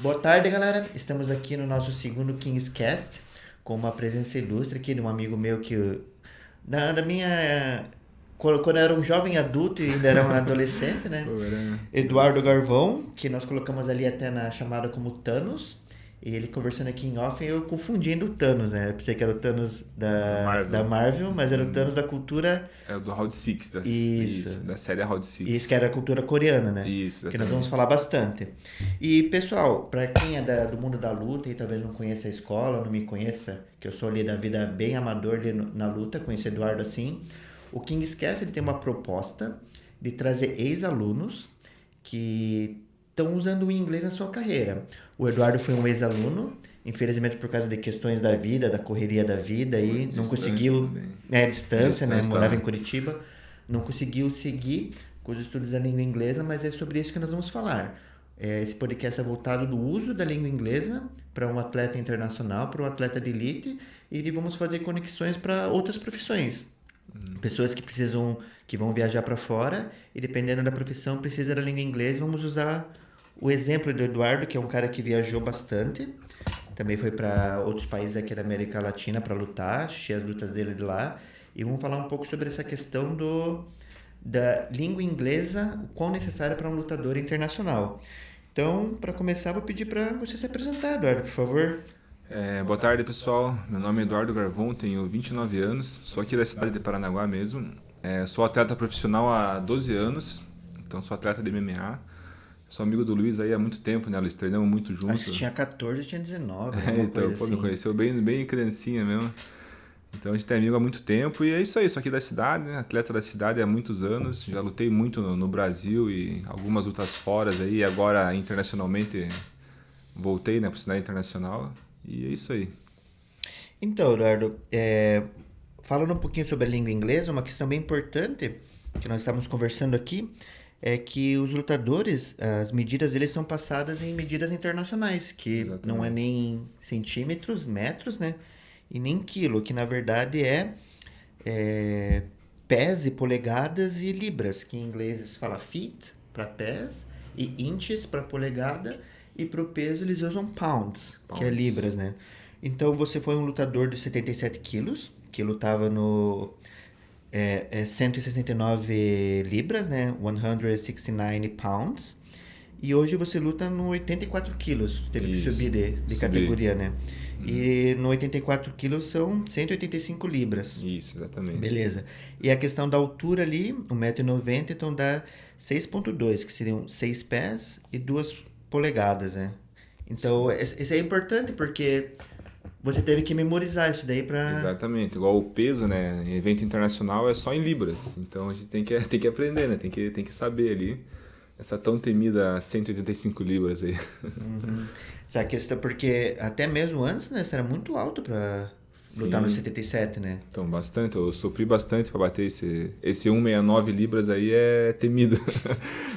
Boa tarde, galera. Estamos aqui no nosso segundo Kingscast com uma presença ilustre aqui de um amigo meu que da minha quando eu era um jovem adulto e ainda era um adolescente, né? Pô, era Eduardo adolescente. Garvão, que nós colocamos ali até na chamada como Thanos. E ele conversando aqui em off, eu confundindo o Thanos, né? Eu pensei que era o Thanos Da da Marvel. Marvel, mas era o Thanos da cultura. É o do Round Six isso, Isso. da série Round Isso que Six. era a cultura coreana, né? Isso, Que nós vamos exatamente. falar bastante. E, pessoal, para quem é do mundo da luta e talvez não conheça a escola, não me conheça, que eu sou ali da vida bem amador ali na luta, conheci Eduardo assim, o King's Cast ele tem uma proposta de trazer ex-alunos que estão usando o inglês na sua carreira. O Eduardo foi um ex-aluno, infelizmente por causa de questões da vida, da correria da vida, Pô, aí não distância conseguiu, também. distância, né? Distância Morava em tá. Curitiba, não conseguiu seguir com os estudos da língua inglesa, mas é sobre isso que nós vamos falar. Esse podcast é voltado do uso da língua inglesa para um atleta internacional, para um atleta de elite, e vamos fazer conexões para outras profissões. Pessoas que precisam, que vão viajar para fora e dependendo da profissão precisa da língua inglesa. Vamos usar o exemplo do Eduardo, que é um cara que viajou bastante, também foi para outros países aqui da América Latina para lutar, assistir as lutas dele de lá. E vamos falar um pouco sobre essa questão da língua inglesa, o quão necessária para um lutador internacional. Então, para começar, vou pedir para você se apresentar, Eduardo, por favor. Boa tarde, pessoal. Meu nome é Eduardo Garvão, tenho 29 anos, sou aqui da cidade de Paranaguá mesmo. Sou atleta profissional há 12 anos, então sou atleta de MMA. Sou amigo do Luiz aí há muito tempo, né? Nós treinamos muito Acho que junto. tinha 14, tinha 19, alguma Então, coisa pô, me assim. conheceu bem criancinha mesmo. Então a gente tem amigo há muito tempo e é isso aí, sou aqui da cidade, né? Atleta da cidade há muitos anos, já lutei muito no Brasil e algumas lutas fora aí, e agora internacionalmente voltei, né, pro cenário internacional e é isso aí. Então, Eduardo, falando um pouquinho sobre a língua inglesa, uma questão bem importante que nós estamos conversando aqui é que os lutadores, as medidas eles são passadas em medidas internacionais, que não é Exatamente. nem centímetros, metros, né? E nem quilo, que na verdade é pés e polegadas e libras, que em inglês se fala feet para pés e inches para polegada e para o peso eles usam pounds, que é Pounds. libras, né? Então você foi um lutador de 77 quilos, que lutava no 169 libras, né? 169 pounds. E hoje você luta no 84 quilos. Teve que subir Isso. de Subir. categoria, né? E no 84 quilos são 185 libras. Isso, exatamente. Beleza. E a questão da altura ali, 1,90 m, então dá 6,2, que seriam 6 pés e 2 polegadas, né? Então, Sim. isso é importante porque você teve que memorizar isso daí pra. Exatamente, igual o peso, né? Em evento internacional é só em libras, então a gente tem que aprender, né? Tem que saber ali essa tão temida 185 libras aí. Uhum. Essa questão, porque até mesmo antes, né, você era muito alto pra lutar no Sim, 77, né? então bastante. Eu sofri bastante para bater esse 169 libras aí é temido.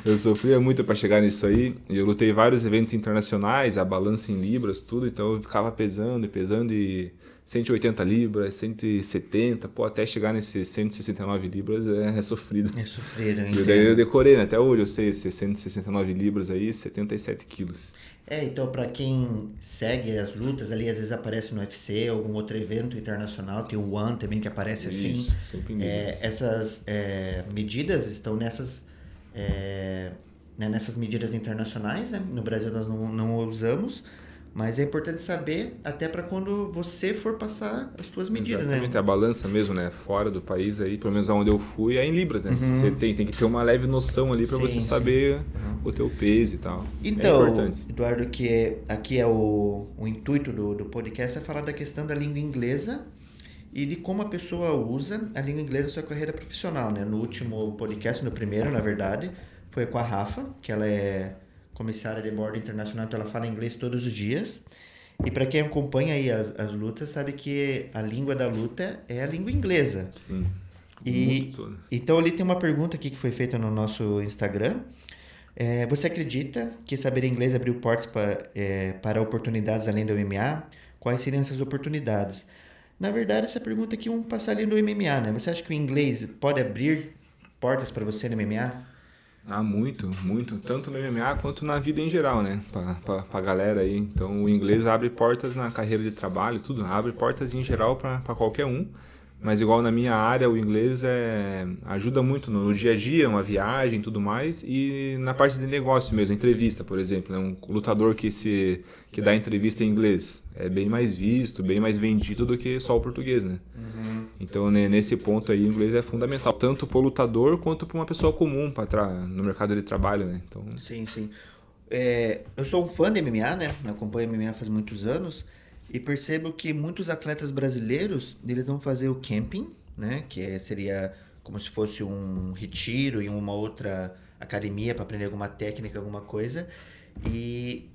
Eu sofria muito para chegar nisso aí. E eu lutei vários eventos internacionais, a balança em libras, tudo. Então eu ficava pesando e pesando e 180 libras, 170, pô, até chegar nesse 169 libras é sofrido. É sofrido, eu E daí eu entendo. decorei, né? Até hoje eu sei, esses 169 libras aí, 77 quilos. Então pra quem segue as lutas ali, às vezes aparece no UFC, algum outro evento internacional, tem o One também que aparece assim. Isso, sempre em libras. Essas medidas estão é, nessas medidas internacionais, né? No Brasil nós não usamos, mas é importante saber até para quando você for passar as suas medidas, né? Exatamente, a balança mesmo, né? Fora do país aí, pelo menos aonde eu fui, é em libras, né? Você tem que ter uma leve noção ali para você Sim, sim. saber Uhum. o teu peso e tal. É Então, importante. Eduardo, aqui é o intuito do podcast é falar da questão da língua inglesa e de como a pessoa usa a língua inglesa na sua carreira profissional, né? No último podcast, no primeiro, na verdade, foi com a Rafa, que ela é comissária de bordo internacional, então ela fala inglês todos os dias. E para quem acompanha aí as lutas, sabe que a língua da luta é a língua inglesa. Sim, o mundo E todo. então ali tem uma pergunta aqui que foi feita no nosso Instagram. Você acredita que saber inglês abriu portas para oportunidades além do MMA? Quais seriam essas oportunidades? Na verdade, essa pergunta aqui é um passarinho do MMA, né? Você acha que o inglês pode abrir portas para você no MMA? Ah, muito, muito. Tanto no MMA quanto na vida em geral, né? Pra galera aí. Então o inglês abre portas na carreira de trabalho, tudo. Abre portas em geral pra qualquer um. Mas igual na minha área, o inglês ajuda muito no dia a dia, uma viagem e tudo mais. E na parte de negócio mesmo, entrevista, por exemplo. Né? Um lutador que dá entrevista em inglês é bem mais visto, bem mais vendido do que só o português, né? Então, né, nesse ponto aí, o inglês é fundamental, tanto para o lutador quanto para uma pessoa comum no mercado de trabalho, né? Então, Sim, sim. Eu sou um fã de MMA, né? Acompanho MMA faz muitos anos e percebo que muitos atletas brasileiros, eles vão fazer o camping, né? Seria como se fosse um retiro em uma outra academia para aprender alguma técnica, alguma coisa. E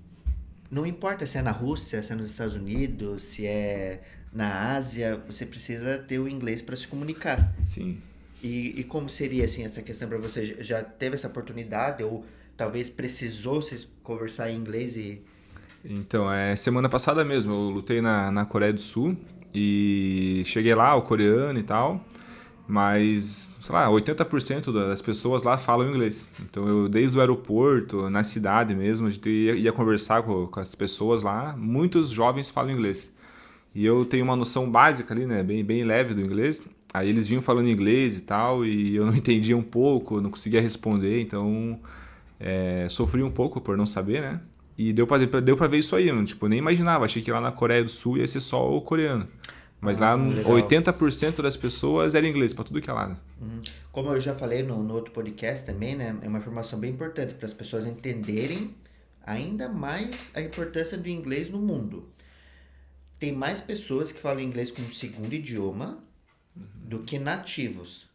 não importa se é na Rússia, se é nos Estados Unidos, se é na Ásia, você precisa ter o inglês para se comunicar. sim. E como seria assim essa questão para você? Já teve essa oportunidade ou talvez precisou vocês conversar em inglês e Então, semana passada mesmo, eu lutei na Coreia do Sul e cheguei lá, o coreano e tal, mas, sei lá, 80% das pessoas lá falam inglês. Então, eu, desde o aeroporto, na cidade mesmo, a gente ia conversar com as pessoas lá, muitos jovens falam inglês. E eu tenho uma noção básica ali, né, bem leve do inglês. Aí eles vinham falando inglês e tal, e eu não entendia um pouco, não conseguia responder, então sofri um pouco por não saber, né? E deu pra ver isso aí, mano. Tipo, eu nem imaginava, achei que lá na Coreia do Sul ia ser só o coreano. Mas lá legal. 80% das pessoas era inglês, pra tudo que é lado. Como eu já falei no outro podcast também, né? É uma informação bem importante para as pessoas entenderem ainda mais a importância do inglês no mundo. Tem mais pessoas que falam inglês como segundo idioma do que nativos.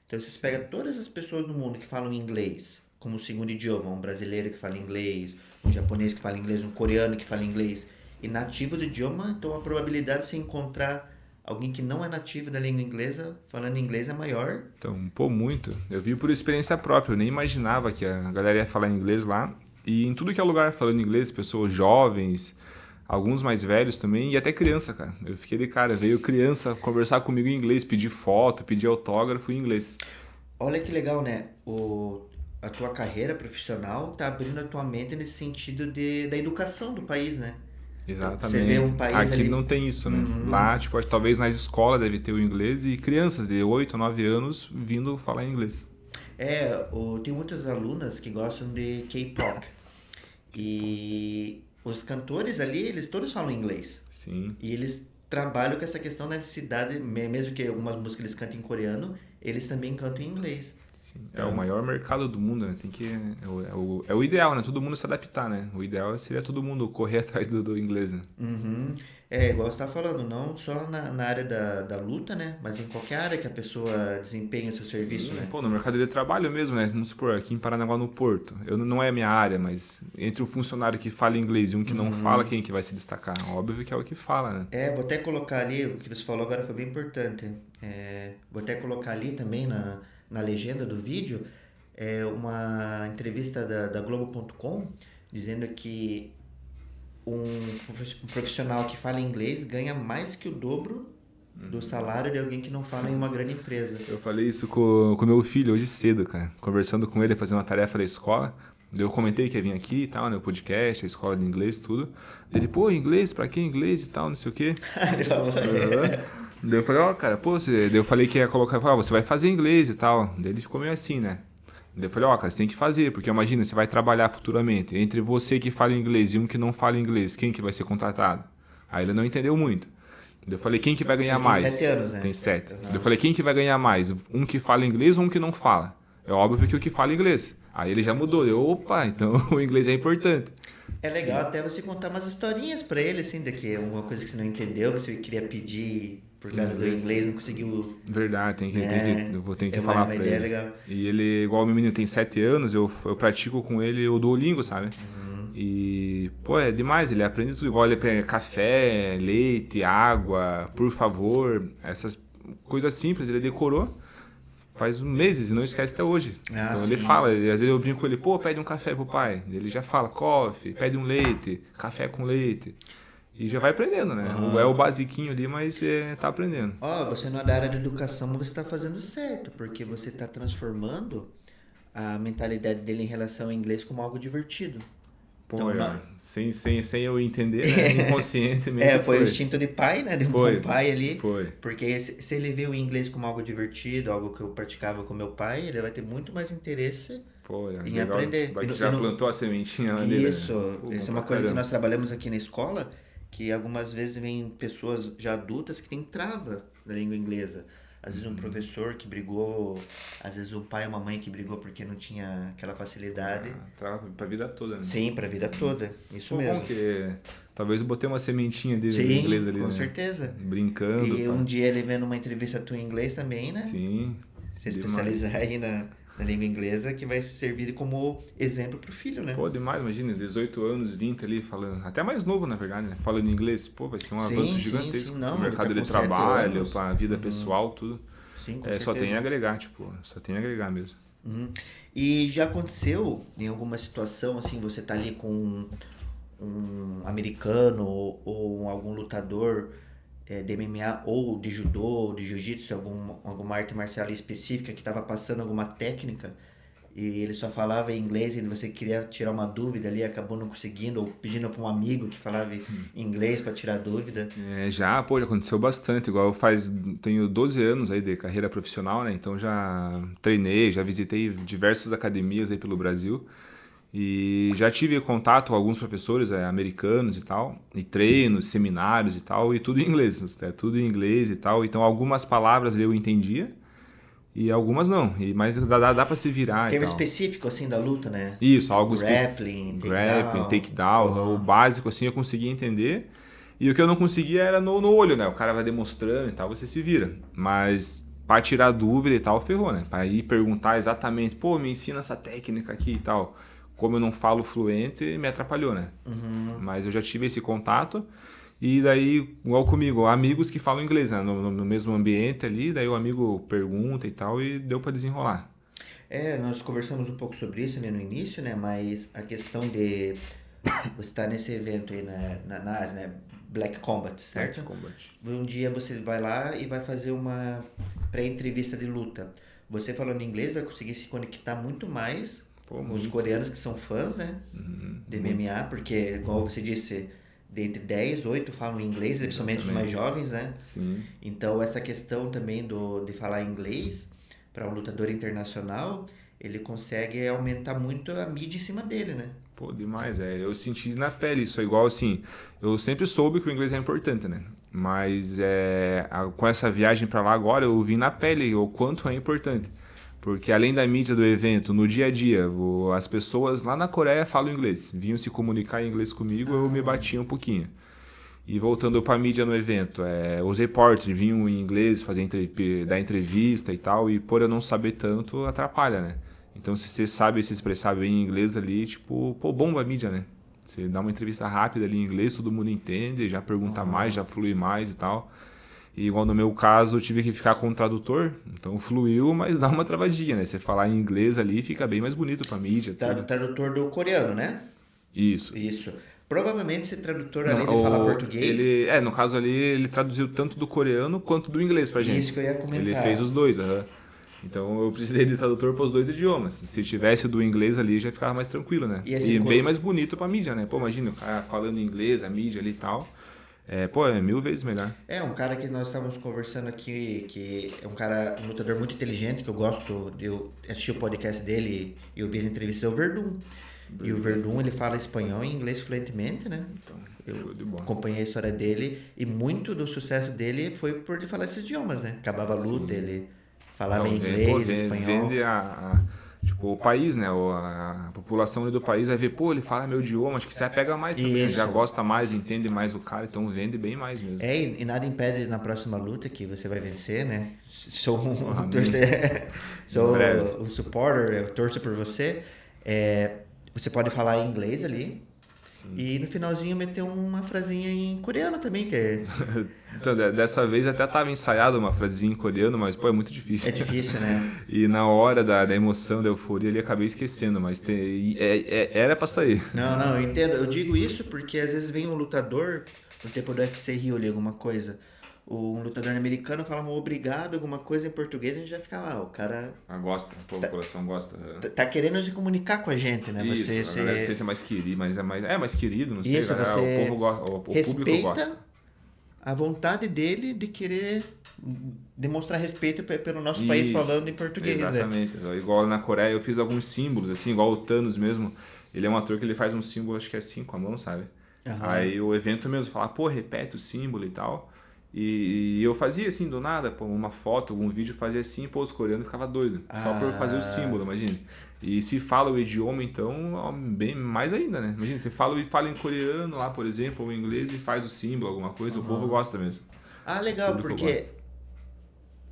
Então, vocês pegam todas as pessoas do mundo que falam inglês como segundo idioma, um brasileiro que fala inglês, um japonês que fala inglês, um coreano que fala inglês, e nativos do idioma, então a probabilidade de você encontrar alguém que não é nativo da língua inglesa falando inglês é maior. Então, pô, muito. Eu vi por experiência própria, eu nem imaginava que a galera ia falar inglês lá. E em tudo que é lugar falando inglês, pessoas jovens, alguns mais velhos também, e até criança, cara. Eu fiquei de cara, veio criança conversar comigo em inglês, pedir foto, pedir autógrafo em inglês. Olha que legal, né? A tua carreira profissional tá abrindo a tua mente nesse sentido da educação do país, né? Você vê Exatamente. um país Aqui não ali. tem isso, né? Lá, tipo, talvez nas escolas deve ter o inglês e crianças de 8, 9 anos vindo falar inglês. Tem muitas alunas que gostam de K-pop. E os cantores ali, eles todos falam inglês. Sim, E eles trabalham com essa questão da necessidade, mesmo que algumas músicas eles cantem em coreano, eles também cantam em inglês. sim. É o Então, maior mercado do mundo, né? Tem que, é o ideal, né? Todo mundo se adaptar, né? O ideal seria todo mundo correr atrás do inglês, né? uhum. Igual você tá falando, não só na área da luta, né? Mas em qualquer área que a pessoa desempenhe o seu serviço, Sim, né? pô, no mercado de trabalho mesmo, né? Vamos supor, aqui em Paranaguá, no Porto. Não é a minha área, mas entre o funcionário que fala inglês e um que não fala, quem que vai se destacar? Óbvio que é o que fala, né? Vou até colocar ali, o que você falou agora foi bem importante. Vou até colocar ali também na legenda do vídeo uma entrevista da Globo.com dizendo que um profissional que fala inglês ganha mais que o dobro do salário de alguém que não fala em uma grande empresa. Eu falei isso com meu filho hoje cedo, cara. Conversando com ele, fazendo uma tarefa da escola. Daí eu comentei que ia vir aqui e tal, né? O podcast, a escola de inglês, tudo. Ele, pô, inglês? Pra que inglês e tal, não sei o quê. Aham. Daí eu falei, ó, cara, pô, daí eu falei que ia colocar, você vai fazer inglês e tal. Daí ele ficou meio assim, né? Daí eu falei, ó, cara, você tem que fazer, porque imagina, você vai trabalhar futuramente. Entre você que fala inglês e um que não fala inglês, quem que vai ser contratado? Aí ele não entendeu muito. Daí eu falei, quem que vai ganhar Ele tem mais? 7 anos, né? Tem 7. Uhum. Daí eu falei, quem que vai ganhar mais? Um que fala inglês ou um que não fala? É óbvio que o que fala inglês. Aí ele já mudou. Opa, então o inglês é importante. É legal até você contar umas historinhas pra ele, assim, daqui alguma coisa que você não entendeu, que você queria pedir por causa do inglês, não conseguiu. Verdade, eu vou ter que É falar uma pra ideia ele. legal. E ele, igual o meu menino tem 7 anos, eu pratico com ele o Duolingo, sabe? E, pô, é demais, ele aprende tudo igual, ele aprende café, leite, água, por favor, essas coisas simples, ele decorou faz meses e não esquece até hoje. Ah, Então ele sim. fala, às vezes eu brinco com ele, pô, pede um café pro pai. Ele já fala, coffee, pede um leite, café com leite. E já vai aprendendo, né? É o basiquinho ali, mas tá aprendendo. Você não é da área de educação, mas você está fazendo certo, porque você está transformando a mentalidade dele em relação ao inglês como algo divertido. Pô, Então, sem eu entender, né? Inconsciente mesmo. foi o instinto de pai, né? De um bom pai ali. Foi. Porque se ele vê o inglês como algo divertido, algo que eu praticava com meu pai, ele vai ter muito mais interesse Pô, em legal. aprender. Vai que já plantou a sementinha lá dele. Isso, Né? Pô, isso é uma coisa que nós trabalhamos aqui na escola, que algumas vezes vem pessoas já adultas que têm trava na língua inglesa. Às vezes um professor que brigou, às vezes um pai ou uma mãe que brigou porque não tinha aquela facilidade. Trava pra vida toda, né? Sim, pra vida toda. Isso Pô, mesmo. Bom que talvez eu botei uma sementinha dele Sim, em inglês ali, com né? certeza. Brincando. E um dia ele vendo uma entrevista tua em inglês também, né? Sim. Se especializar aí na língua inglesa, que vai servir como exemplo pro filho, né? Pô, demais, imagina, 18 anos, 20 ali falando, até mais novo na verdade, né? Falando inglês, pô, vai ser um avanço gigantesco não, pro mercado de trabalho, pra vida pessoal, tudo. Sim, com só certeza. tem a agregar, tipo, só tem a agregar mesmo. E já aconteceu em alguma situação, assim, você tá ali com um americano ou algum lutador de MMA ou de judô, de jiu-jitsu, alguma arte marcial específica que estava passando alguma técnica e ele só falava em inglês e você queria tirar uma dúvida ali, acabou não conseguindo, ou pedindo para um amigo que falava inglês para tirar dúvida? Já aconteceu bastante, igual tenho 12 anos aí de carreira profissional, né? Então já treinei, já visitei diversas academias aí pelo Brasil. E já tive contato com alguns professores americanos e tal, e treinos, seminários e tal, e tudo em inglês, tudo em inglês e tal. Então algumas palavras ali eu entendia e algumas não, mas dá pra se virar Termo e tal. específico assim da luta, né? Isso, algo Grappling, takedown, o básico assim eu conseguia entender. E o que eu não conseguia era no olho, né? O cara vai demonstrando e tal, você se vira. Mas pra tirar dúvida e tal, ferrou, né? Pra ir perguntar exatamente, pô, me ensina essa técnica aqui e tal. Como eu não falo fluente, me atrapalhou, né? Mas eu já tive esse contato. E daí, igual comigo, amigos que falam inglês, né? No mesmo ambiente ali, daí o amigo pergunta e tal, e deu pra desenrolar. Nós conversamos um pouco sobre isso, né, no início, né? Mas a questão de você estar nesse evento aí na Ásia, né? Black Combat, certo? Black Combat. Um dia você vai lá e vai fazer uma pré-entrevista de luta. Você falando inglês vai conseguir se conectar muito mais com os coreanos que são fãs, né? De MMA, porque, igual você disse, dentre 10, 8 falam inglês, principalmente os mais jovens, né? Sim. Então, essa questão também de falar inglês para um lutador internacional, ele consegue aumentar muito a mídia em cima dele, né? Pô, demais, eu senti na pele isso, é igual assim, eu sempre soube que o inglês é importante, né? Mas com essa viagem para lá agora, eu vi na pele o quanto é importante. Porque além da mídia do evento, no dia a dia, as pessoas lá na Coreia falam inglês. Vinham se comunicar em inglês comigo, eu me batia um pouquinho. E voltando para a mídia no evento, os repórteres vinham em inglês dar entrevista e tal, e por eu não saber tanto, atrapalha, né? Então, se você sabe se expressar bem em inglês ali, tipo, pô, bomba a mídia, né? Você dá uma entrevista rápida ali em inglês, todo mundo entende, já pergunta mais, já flui mais e tal. E igual no meu caso, eu tive que ficar com o tradutor, então fluiu, mas dá uma travadinha, né? Você falar em inglês ali fica bem mais bonito pra mídia. Tradutor do coreano, né? Isso. Isso. Provavelmente esse tradutor, além de falar português... no caso ali, ele traduziu tanto do coreano quanto do inglês pra gente. Isso que eu ia comentar. Ele fez os dois, Então eu precisei de tradutor para os dois idiomas. Se tivesse do inglês ali, já ficava mais tranquilo, né? E bem mais bonito pra mídia, né? Pô, imagina o cara falando inglês, a mídia ali e tal. É 1000 vezes melhor. Um cara que nós estávamos conversando aqui, que é um lutador muito inteligente, que eu gosto de assistir o podcast dele e ouvir as entrevistas, é o Verdun. E o Verdun, ele fala espanhol e inglês fluentemente, né? Então, eu acompanhei a história dele e muito do sucesso dele foi por ele falar esses idiomas, né? Acabava a luta, ele falava em inglês, espanhol. Vende tipo, o país, né? A população do país vai ver, pô, ele fala meu idioma, acho que se apega mais também, já gosta mais, entende mais o cara, então vende bem mais mesmo. E nada impede na próxima luta que você vai vencer, né? Sou um supporter, eu torço por você. Você pode falar em inglês ali. Sim. E no finalzinho meter uma frasinha em coreano também, que é... Então, dessa vez até estava ensaiado uma frasinha em coreano, mas pô, é muito difícil. É difícil, né? E na hora da emoção, da euforia, ali acabei esquecendo, mas era pra sair. Não, eu entendo. Eu digo isso porque às vezes vem um lutador, no tempo do UFC Rio ali, alguma coisa, um lutador americano fala um obrigado, alguma coisa em português, a gente já fica lá, o cara Ah, gosta, a população gosta. tá querendo se comunicar com a gente, né? Isso, a galera se Você sente mais querido, mas mais querido, não sei, isso, galera, o povo você gosta, o público gosta. respeita a vontade dele de querer demonstrar respeito pelo nosso país Isso, falando em português, né? exatamente. Igual na Coreia eu fiz alguns símbolos, assim, igual o Thanos mesmo. Ele é um ator que ele faz um símbolo, acho que é assim com a mão, sabe? Aham. Aí o evento mesmo fala, pô, repete o símbolo e tal. E eu fazia assim, do nada, pô, uma foto, algum vídeo, fazia assim, pô, os coreanos ficavam doidos. Só por fazer o Ah, símbolo, imagina. E se fala o idioma, então, ó, bem mais ainda, né? Imagina, você fala em coreano lá, por exemplo, ou em inglês e faz o símbolo, alguma coisa, o povo aham. gosta mesmo. Ah, O legal, público gosta.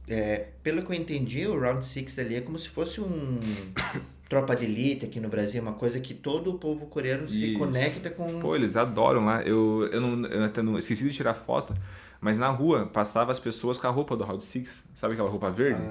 porque pelo que eu entendi, o Round Six ali é como se fosse um Tropa de Elite aqui no Brasil, uma coisa que todo o povo coreano se Isso. conecta com. Pô, eles adoram lá. Eu até não esqueci de tirar foto, mas na rua passava as pessoas com a roupa do Round Six. Sabe aquela roupa verde?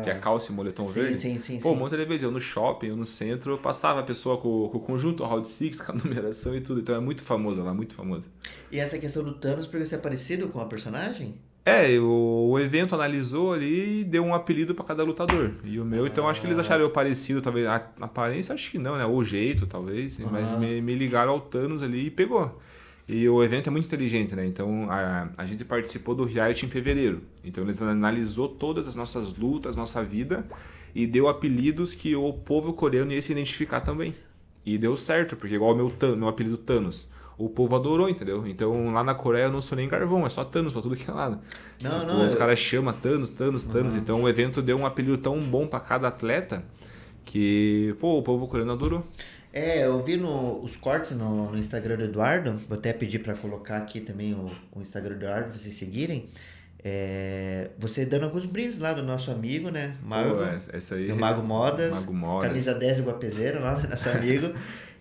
Que é Ah, calça e moletom sim, verde? sim, sim, Pô, um sim. monte de vezes eu no shopping, eu no centro, eu passava a pessoa com o conjunto Round Six, com a numeração e tudo. Então é muito famoso lá, muito famoso. E essa questão do Thanos, porque você é parecido com a personagem? É, o evento analisou ali e deu um apelido pra cada lutador. E o meu, então acho que eles acharam Ah, eu parecido, talvez. A aparência acho que não, né? Ou o jeito, talvez. Mas aham. me ligaram ao Thanos ali e pegou. E o evento é muito inteligente, né? Então a gente participou do reality em fevereiro. Então eles analisou todas as nossas lutas, nossa vida e deu apelidos que o povo coreano ia se identificar também. E deu certo, porque igual o meu apelido Thanos. O povo adorou, entendeu? Então lá na Coreia eu não sou nem carvão, é só Thanos pra tudo que é lado. Não, Tipo, não, os caras chamam Thanos, Thanos, Thanos. aham. Então o evento deu um apelido tão bom pra cada atleta que, pô, o povo coreano adorou. Eu vi os cortes no Instagram do Eduardo, vou até pedir para colocar aqui também o Instagram do Eduardo, pra vocês seguirem. Você dando alguns brindes lá do nosso amigo, né? Pô, Mago, essa aí, do Mago Modas, Mago camisa Modas. 10 do Guapezeiro lá, nosso amigo. É,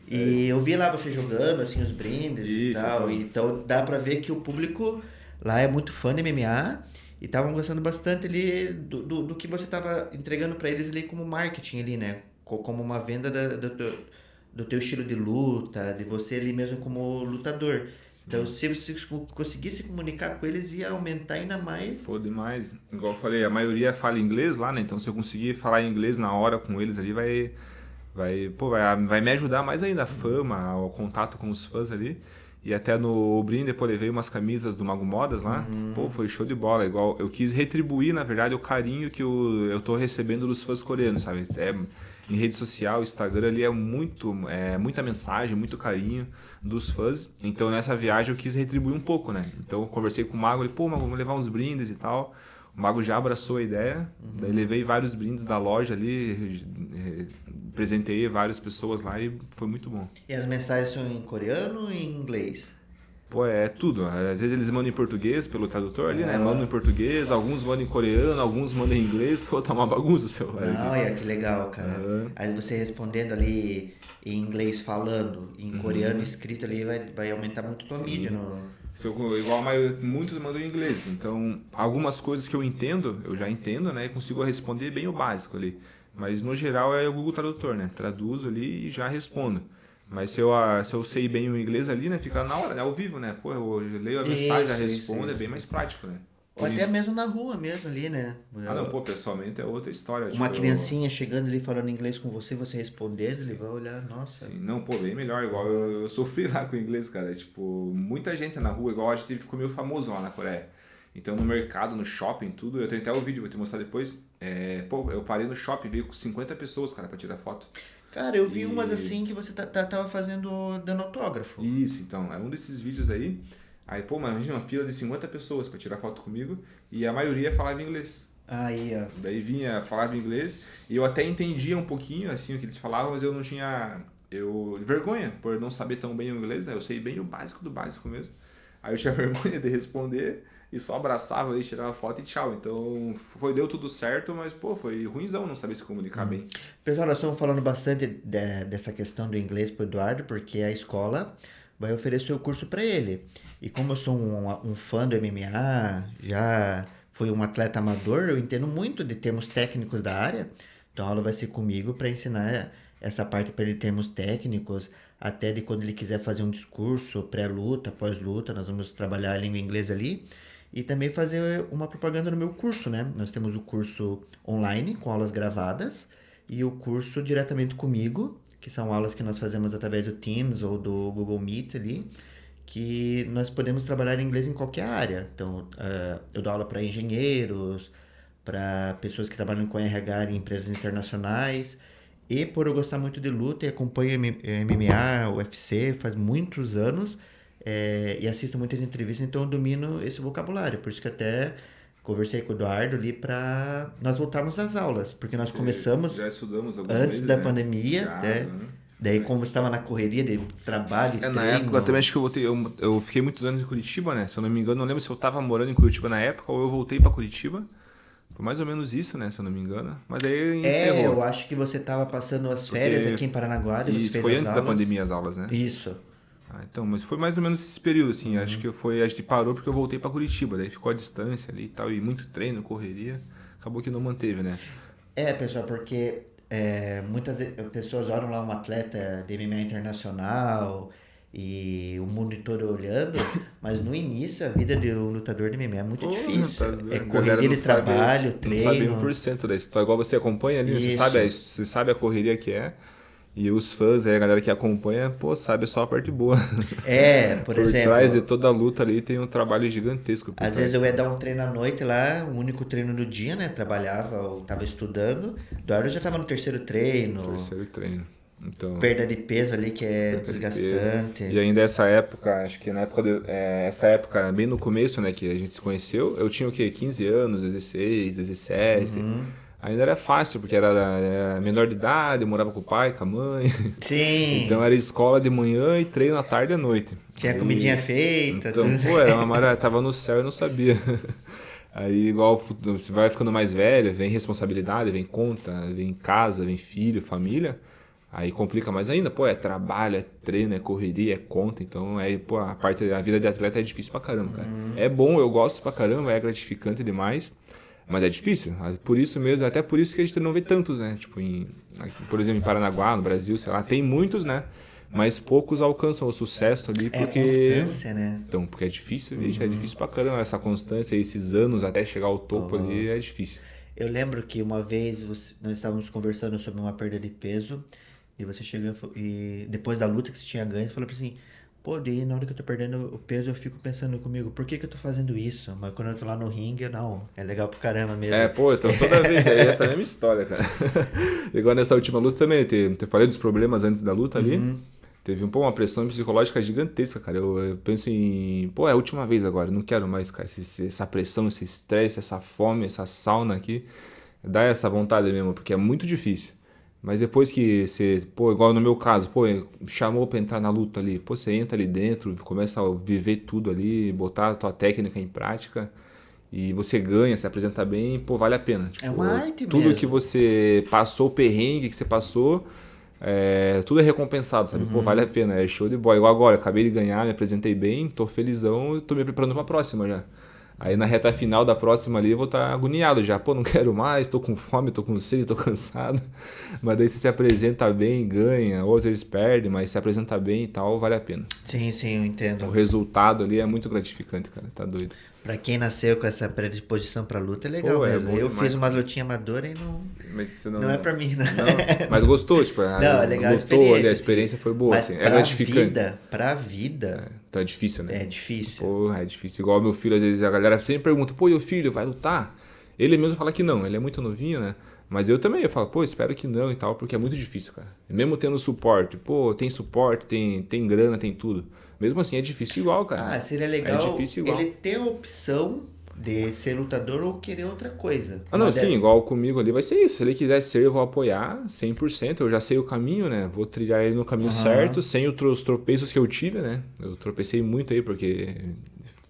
E eu vi lá você jogando, assim, os brindes e isso, tal. então. Então dá pra ver que o público lá é muito fã de MMA e estavam gostando bastante ali do que você tava entregando pra eles ali como marketing ali, né? Como uma venda do teu estilo de luta, de você ali mesmo como lutador. Então, Sim. se você conseguisse comunicar com eles, ia aumentar ainda mais. Pô, demais. Igual eu falei, a maioria fala inglês lá, né? Então se eu conseguir falar inglês na hora com eles ali, vai me ajudar mais ainda a fama, o contato com os fãs ali. E até no brinde, pô, levei umas camisas do Mago Modas lá. Pô, Uhum. foi show de bola. Igual, eu quis retribuir, na verdade, o carinho que eu tô recebendo dos fãs coreanos, sabe? Em rede social, Instagram ali muita mensagem, muito carinho dos fãs. Então nessa viagem eu quis retribuir um pouco, né? Então eu conversei com o Mago, ele, pô, Mago, vamos levar uns brindes e tal. O Mago já abraçou a ideia, daí levei vários brindes da loja ali, presenteei várias pessoas lá e foi muito bom. E as mensagens são em coreano ou em inglês? Pô, é tudo. Às vezes eles mandam em português pelo tradutor ali, né? Mandam em Aham. português, alguns mandam em coreano, alguns mandam em inglês. Pô, tá uma bagunça o celular aqui. Não, que legal, cara. Aham. Aí você respondendo ali em inglês falando, em coreano Uhum. escrito ali, vai aumentar muito tua mídia Sim. no. Igual muitos mandam em inglês. Então, algumas coisas que eu entendo, eu já entendo, né? E consigo responder bem o básico ali. Mas no geral é o Google Tradutor, né? Traduzo ali e já respondo. Mas se eu sei bem o inglês ali, né? Fica na hora, né? Ao vivo, né? Pô, eu leio a mensagem, já Isso, respondo, é isso. bem mais prático, né? Ou até mesmo na rua mesmo ali, né? Ah, não, pô, pessoalmente é outra história. Uma Tipo, criancinha chegando ali falando inglês com você, você respondendo, ele vai olhar, nossa. assim, não, pô, bem melhor. Igual Aham. eu sofri lá com o inglês, cara. Tipo, muita gente na rua, igual a gente ficou meio famoso lá na Coreia. Então, no mercado, no shopping, tudo, eu tenho até o vídeo, vou te mostrar depois. Pô, eu parei no shopping, veio com 50 pessoas, cara, pra tirar foto. Cara, eu vi umas E assim que você tava fazendo, dando autógrafo. isso, então, é um desses vídeos aí. Aí, pô, mas imagina uma fila de 50 pessoas pra tirar foto comigo e a maioria falava inglês. Aí, ó. Daí vinha, falava inglês e eu até entendia um pouquinho assim o que eles falavam, mas eu não tinha vergonha por não saber tão bem o inglês, né? Eu sei bem o básico do básico mesmo. Aí eu tinha vergonha de responder e só abraçava ali, tirava foto e tchau. Então deu tudo certo, mas pô, foi ruinzão não saber se comunicar bem. Pessoal, nós estamos falando bastante dessa questão do inglês pro Eduardo, porque a escola vai oferecer o curso para ele. E como eu sou um fã do MMA, já fui um atleta amador, eu entendo muito de termos técnicos da área. Então a aula vai ser comigo para ensinar essa parte para ele termos técnicos, até de quando ele quiser fazer um discurso pré-luta, pós-luta, nós vamos trabalhar a língua inglesa ali. e também fazer uma propaganda no meu curso, né? Nós temos o curso online, com aulas gravadas, e o curso diretamente comigo, que são aulas que nós fazemos através do Teams ou do Google Meet ali, que nós podemos trabalhar inglês em qualquer área. Então, eu dou aula para engenheiros, para pessoas que trabalham com RH em empresas internacionais. E por eu gostar muito de luta e acompanho MMA, UFC faz muitos anos, e assisto muitas entrevistas, então eu domino esse vocabulário. Por isso que até conversei com o Eduardo ali para nós voltarmos às aulas, porque nós começamos Já estudamos alguns antes meses, da né? pandemia, Já, até. né? Daí, como estava na correria de trabalho e Na treino. época, eu também acho que eu voltei. Eu fiquei muitos anos em Curitiba, né? Se eu não me engano, não lembro se eu tava morando em Curitiba na época ou eu voltei pra Curitiba. Foi mais ou menos isso, né? Se eu não me engano. Mas aí encerrou. Eu acho que você estava passando as férias Porque aqui em Paranaguá e você isso fez foi as antes da aulas. pandemia as aulas, né? Isso. Ah, então, mas foi mais ou menos esse período, assim. Acho que parou porque eu voltei pra Curitiba. Daí ficou a distância ali e tal. E muito treino, correria. Acabou que não manteve, né? Pessoal, porque muitas pessoas olham lá um atleta de MMA internacional e o mundo todo olhando, mas no início a vida de um lutador de MMA é muito Porra, difícil. tá É doido. Galera correria de trabalho, não sabe treino. 1% da história. Igual você acompanha ali, né? Isso. Você sabe a correria que é. E os fãs, aí, a galera que acompanha, pô, sabe só a parte boa. Por Por trás de exemplo, toda a luta ali tem um trabalho gigantesco por às trás. vezes eu ia dar um treino à noite lá, o único treino do dia, né? Trabalhava ou tava estudando. Eduardo já tava no terceiro treino, Terceiro treino. Então, perda de peso ali que é perca de desgastante. peso. E ainda essa época, acho que na época, essa época, bem no começo, né, que a gente se conheceu, eu tinha o quê? 15 anos, 16, 17. Ainda era fácil, porque era menor de idade, eu morava com o pai, com a mãe. Sim, Então era escola de manhã e treino à tarde e à noite. tinha Aí- comidinha feita, Então, tudo. pô, era uma maravilha, tava no céu e não sabia. Aí, igual você vai ficando mais velho, vem responsabilidade, vem conta, vem casa, vem filho, família. Aí complica mais ainda, pô, é trabalho, é treino, é correria, é conta. Então, pô, a vida de atleta é difícil pra caramba, cara. É bom, eu gosto pra caramba, é gratificante demais. Mas é difícil, por isso mesmo, até por isso que a gente não vê tantos, né? Tipo, por exemplo, em Paranaguá, no Brasil, sei lá, tem muitos, né? Mas poucos alcançam o sucesso ali É a porque. constância, né? Então, porque é difícil, gente, é difícil pra caramba. Essa constância, esses anos até chegar ao topo ali é difícil. Eu lembro que uma vez nós estávamos conversando sobre uma perda de peso e você chegou e depois da luta que você tinha ganho, você falou pra assim, pô, daí na hora que eu tô perdendo o peso eu fico pensando comigo, por que que eu tô fazendo isso? Mas quando eu tô lá no ringue, não, é legal pro caramba mesmo. Pô, então toda vez é essa mesma história, cara. Igual nessa última luta também, eu falei dos problemas antes da luta ali. Teve uma pressão psicológica gigantesca, cara. Eu penso em, pô, é a última vez agora, não quero mais, cara, essa pressão, esse estresse, essa fome, essa sauna aqui. Dá essa vontade mesmo, porque é muito difícil. Mas depois que você, pô, igual no meu caso, pô, chamou pra entrar na luta ali, pô, você entra ali dentro, começa a viver tudo ali, botar a tua técnica em prática e você ganha, se apresenta bem, pô, vale a pena. Tipo, É uma arte tudo mesmo. que você passou, o perrengue que você passou, tudo é recompensado, sabe? Pô, vale a pena, é show de bola. Igual agora, acabei de ganhar, me apresentei bem, tô felizão e tô me preparando pra próxima já. Aí na reta final da próxima ali eu vou estar agoniado já. Pô, não quero mais, tô com fome, tô com sede, tô cansado. Mas daí se apresenta bem, ganha, ou às vezes perde, mas se apresenta bem e tal, vale a pena. Sim, sim, eu O entendo. resultado ali é muito gratificante, cara, tá doido. Pra quem nasceu com essa predisposição pra luta é legal Pô, é mesmo. bom Eu demais, fiz umas lutinhas amadoras e não, Mas você não é pra mim, né? Não, mas gostou, tipo, Não, é legal a lutou ali, a experiência, experiência sim. foi boa, Mas assim, é gratificante. pra vida, Então é difícil, né? é difícil. Porra, é difícil. Igual meu filho, às vezes a galera sempre pergunta, pô, e o filho vai lutar? Ele mesmo fala que não, ele é muito novinho, né? Mas eu também, eu falo, pô, espero que não e tal, porque é muito difícil, cara. Mesmo tendo suporte, pô, tem suporte, tem grana, tem tudo. Mesmo assim é difícil igual, cara. Seria legal É difícil igual. ele ter a opção de ser lutador ou querer outra coisa. Ah, não, Uma sim, dessas. igual comigo ali vai ser isso. Se ele quiser ser, eu vou apoiar 100%. Eu já sei o caminho, né? Vou trilhar ele no caminho certo, sem os tropeços que eu tive, né? Eu tropecei muito aí, porque...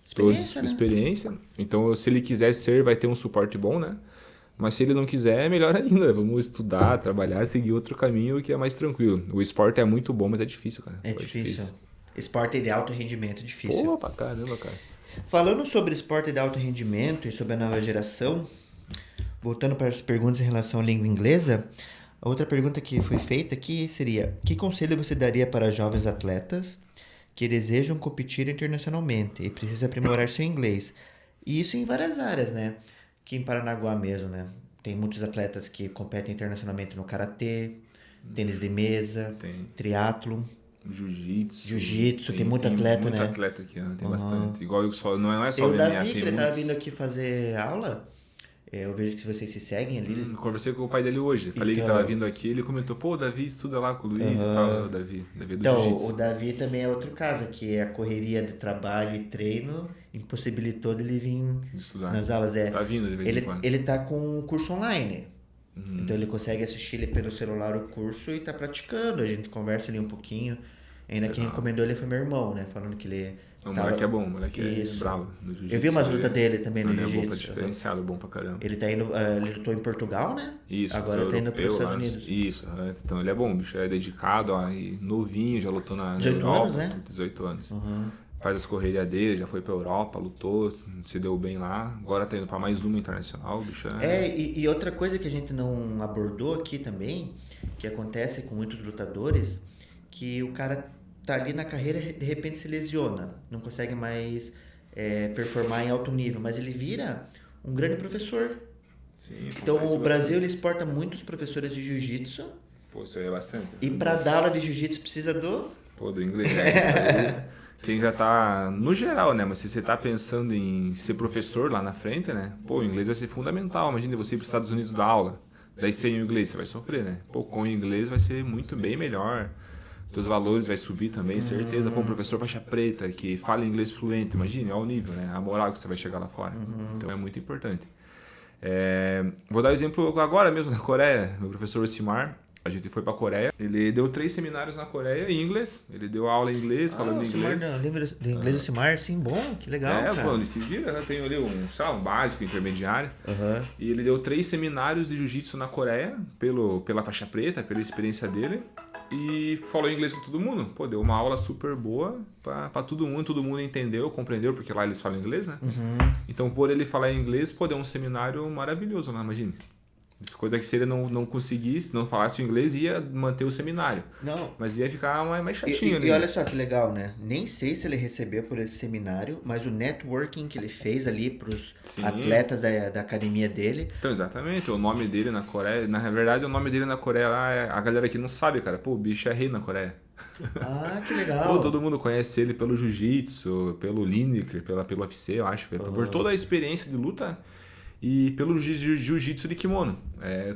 Experiência, né? Experiência. Então, se ele quiser ser, vai ter um suporte bom, né? Mas se ele não quiser, é melhor ainda. Vamos estudar, trabalhar, seguir outro caminho que é mais tranquilo. O esporte é muito bom, mas é difícil, cara. É Pô, difícil. Esporte de alto rendimento é difícil. Pô, pra caramba, cara. Falando sobre esporte de alto rendimento e sobre a nova geração, voltando para as perguntas em relação à língua inglesa, a outra pergunta que foi feita aqui seria: que conselho você daria para jovens atletas que desejam competir internacionalmente e precisam aprimorar seu inglês? E isso em várias áreas, né? Aqui em Paranaguá mesmo, né? Tem muitos atletas que competem internacionalmente no karatê, tênis de mesa, Tem triatlo, jiu-jitsu, jiu-jitsu, tem muito tem atleta, muito né? atleta aqui, né? Tem Aham. bastante. Igual eu só, não é Tem só o o MMA, Davi, que tem ele tava vindo muitos. aqui fazer aula. Eu vejo que vocês se seguem ali. Conversei com o pai dele hoje. Falei que tava Então, vindo aqui, ele comentou, pô, o Davi estuda lá com o Luiz e tal. É o aham. Davi é do Então, o jiu-jitsu, Davi também é outro caso, que a correria de trabalho e treino impossibilitou dele vir de estudar. nas aulas. Tá vindo de vez em quando. Ele tá com um curso online. Então ele consegue assistir ele pelo celular o curso e tá praticando. A gente conversa ali um pouquinho. Ainda quem Legal. recomendou ele foi meu irmão, né? Falando que ele O moleque é tava. bom, o moleque é Isso. bravo no Eu vi jiu-jitsu. umas lutas dele também no Ele é bom pra jiu-jitsu. diferenciado, bom pra caramba. Ele tá indo. Ele lutou em Portugal, né? Isso, Agora lutou tá indo para os europeu Estados lá. Unidos. Isso, então ele é bom, o bicho é dedicado, ó, e novinho, já lutou na 18 Europa, anos, né? 18 anos. Uhum. Faz as correrias dele, já foi pra Europa, lutou, se deu bem lá. Agora tá indo pra mais uma internacional, o bicho é... E outra coisa que a gente não abordou aqui também, que acontece com muitos lutadores, que o cara tá ali na carreira de repente se lesiona, não consegue mais performar em alto nível, mas ele vira um grande professor. Sim, Então acontece o Brasil ele bastante. exporta muitos professores de jiu-jitsu Pô, isso aí é bastante. e para dar aula de jiu-jitsu precisa do... Pô, do inglês, né? Isso aí, quem já tá, no geral, né? Mas se você tá pensando em ser professor lá na frente, né? Pô, o inglês vai ser fundamental. Imagina você ir para os Estados Unidos dar aula. Daí sem o inglês você vai sofrer, né? Pô, com o inglês vai ser muito bem melhor. Teus valores vai subir também, certeza. Pô, um professor faixa preta que fala inglês fluente, imagine, olha o nível, né? A moral que você vai chegar lá fora. Então é muito importante. Vou dar um exemplo agora mesmo na Coreia. Meu professor Osimar, a gente foi pra Coreia. Ele deu 3 seminários na Coreia em inglês. Ele deu aula em inglês, falando o Simar, inglês. não, lembra de inglês do Simar? Sim, bom, que legal, cara. Pô, ele se vira, né? Tem ali sei lá, um básico, intermediário. Aham. E ele deu 3 seminários de jiu-jitsu na Coreia, pela faixa preta, pela experiência dele. E falou inglês com todo mundo. Pô, deu uma aula super boa pra todo mundo entendeu, compreendeu, porque lá eles falam inglês, né? Então, por ele falar inglês, pô, deu um seminário maravilhoso, né? Imagine. Coisa que se ele não conseguisse, não falasse o inglês, ia manter o seminário. Não, Mas ia ficar mais E, chatinho ali. e olha só que legal, né? Nem sei se ele recebeu por esse seminário, mas o networking que ele fez ali para os Sim. atletas da academia dele. Então, exatamente, o nome dele na Coreia, na verdade o nome dele na Coreia lá, a galera aqui não sabe, cara, pô, o bicho é rei na Coreia. Ah, que Pô, legal! todo mundo conhece ele pelo jiu-jitsu, pelo Lineker, pelo UFC, eu acho, por toda a experiência de luta e pelo jiu-jitsu de kimono.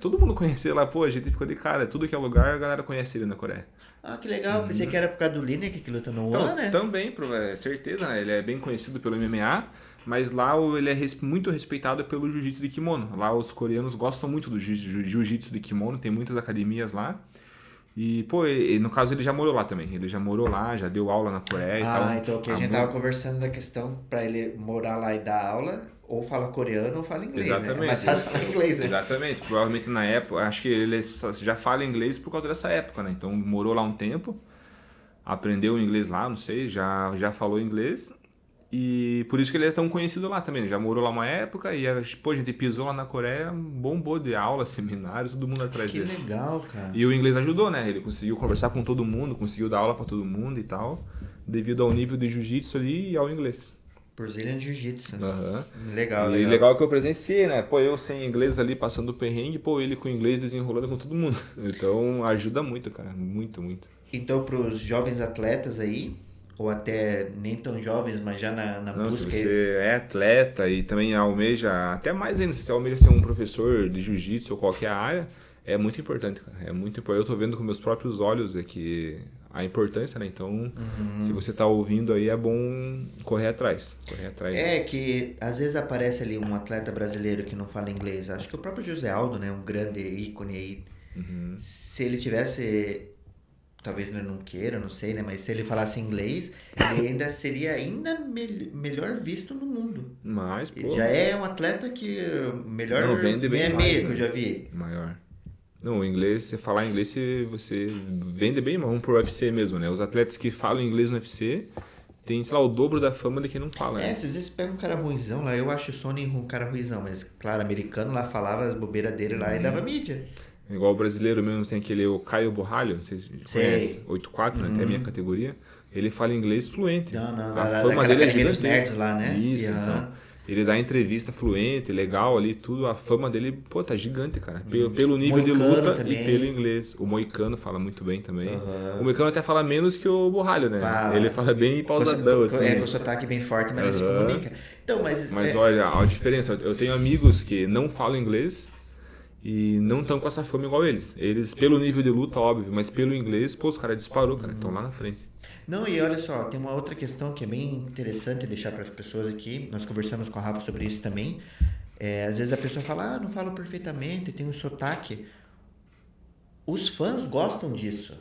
Todo mundo conhece ele lá, pô, a gente ficou de cara, tudo que é lugar a galera conhece ele na Coreia. Ah, que legal! Pensei que era por causa do Lineker que luta no Então, One, né? também, certeza, né? Ele é bem conhecido pelo MMA, mas lá ele é muito respeitado pelo jiu-jitsu de kimono. Lá os coreanos gostam muito do jiu-jitsu de kimono, tem muitas academias lá. E, pô, no caso ele já morou lá também. Ele já morou lá, já deu aula na Coreia e tal. Ah, então aqui a gente tava conversando da questão para ele morar lá e dar aula, ou fala coreano ou fala inglês, Exatamente. né? É mais fácil falar inglês, né? Exatamente. Provavelmente na época, acho que ele já fala inglês por causa dessa época, né? Então morou lá um tempo, aprendeu inglês lá, não sei, já falou inglês. E por isso que ele é tão conhecido lá também. Já morou lá uma época e pô, a gente pisou lá na Coreia, bombou de aula, seminário, todo mundo atrás Que dele. legal, cara. E o inglês ajudou, né? Ele conseguiu conversar com todo mundo, conseguiu dar aula pra todo mundo e tal, devido ao nível de jiu-jitsu ali e ao inglês. Brazilian Jiu-Jitsu. Aham. Legal, E legal. legal que eu presenciei, né? Pô, eu sem inglês ali passando perrengue, pô, ele com inglês desenrolando com todo mundo. Então ajuda muito, cara. Muito, muito. Então, para os jovens atletas aí, ou até nem tão jovens, mas já na Não, se busca. você é atleta e também almeja, até mais ainda, se você almeja ser um professor de jiu-jitsu ou qualquer área, é muito importante, cara. É muito importante. Eu tô vendo com meus próprios olhos que a importância, né? Então, se você tá ouvindo aí, é bom correr atrás. Correr atrás. É que às vezes aparece ali um atleta brasileiro que não fala inglês. Acho que o próprio José Aldo, né, um grande ícone aí. Se ele tivesse, talvez ele não queira, não sei, né, mas se ele falasse inglês, ele ainda seria melhor visto no mundo. Mas, pô, Ele já é um atleta que melhor não, vende bem meia-meia mais, que eu né? já vi. Maior. Não, o inglês, você falar inglês, você vende bem, mas vamos pro UFC mesmo, né? Os atletas que falam inglês no UFC tem, sei lá, o dobro da fama de quem não fala, né? Às vezes você pega um cara ruizão lá, eu acho o Sony um cara ruizão, mas claro, americano lá falava as bobeiras dele lá e dava mídia. Igual o brasileiro mesmo, tem aquele o Caio Borralho, não sei se você Sei. conhece, 8'4", né? Até a minha categoria. Ele fala inglês fluente. Não, A daquela fama dele é academia dos gigantesca. nerds lá, né? Isso, E, então. Ele dá entrevista fluente, legal ali, tudo. A fama dele, pô, tá gigante, cara. Pelo nível de Moicano luta também. e pelo inglês. O Moicano fala muito bem também. O Aham. Moicano até fala menos que o Borralho, né? Ele Fala. fala bem pausadão, Com assim. o sotaque bem forte, mas ele se Aham. comunica. Então, mas Mas olha, a diferença. Eu tenho amigos que não falam inglês e não estão com essa fama igual eles. Eles, pelo nível de luta, óbvio, mas pelo inglês, pô, os caras disparou, cara. Estão lá na frente. não, e olha só, tem uma outra questão que é bem interessante deixar para as pessoas aqui. Nós conversamos com a Rafa sobre isso também. Às vezes a pessoa fala, não falo perfeitamente, tem um sotaque. Os fãs gostam disso,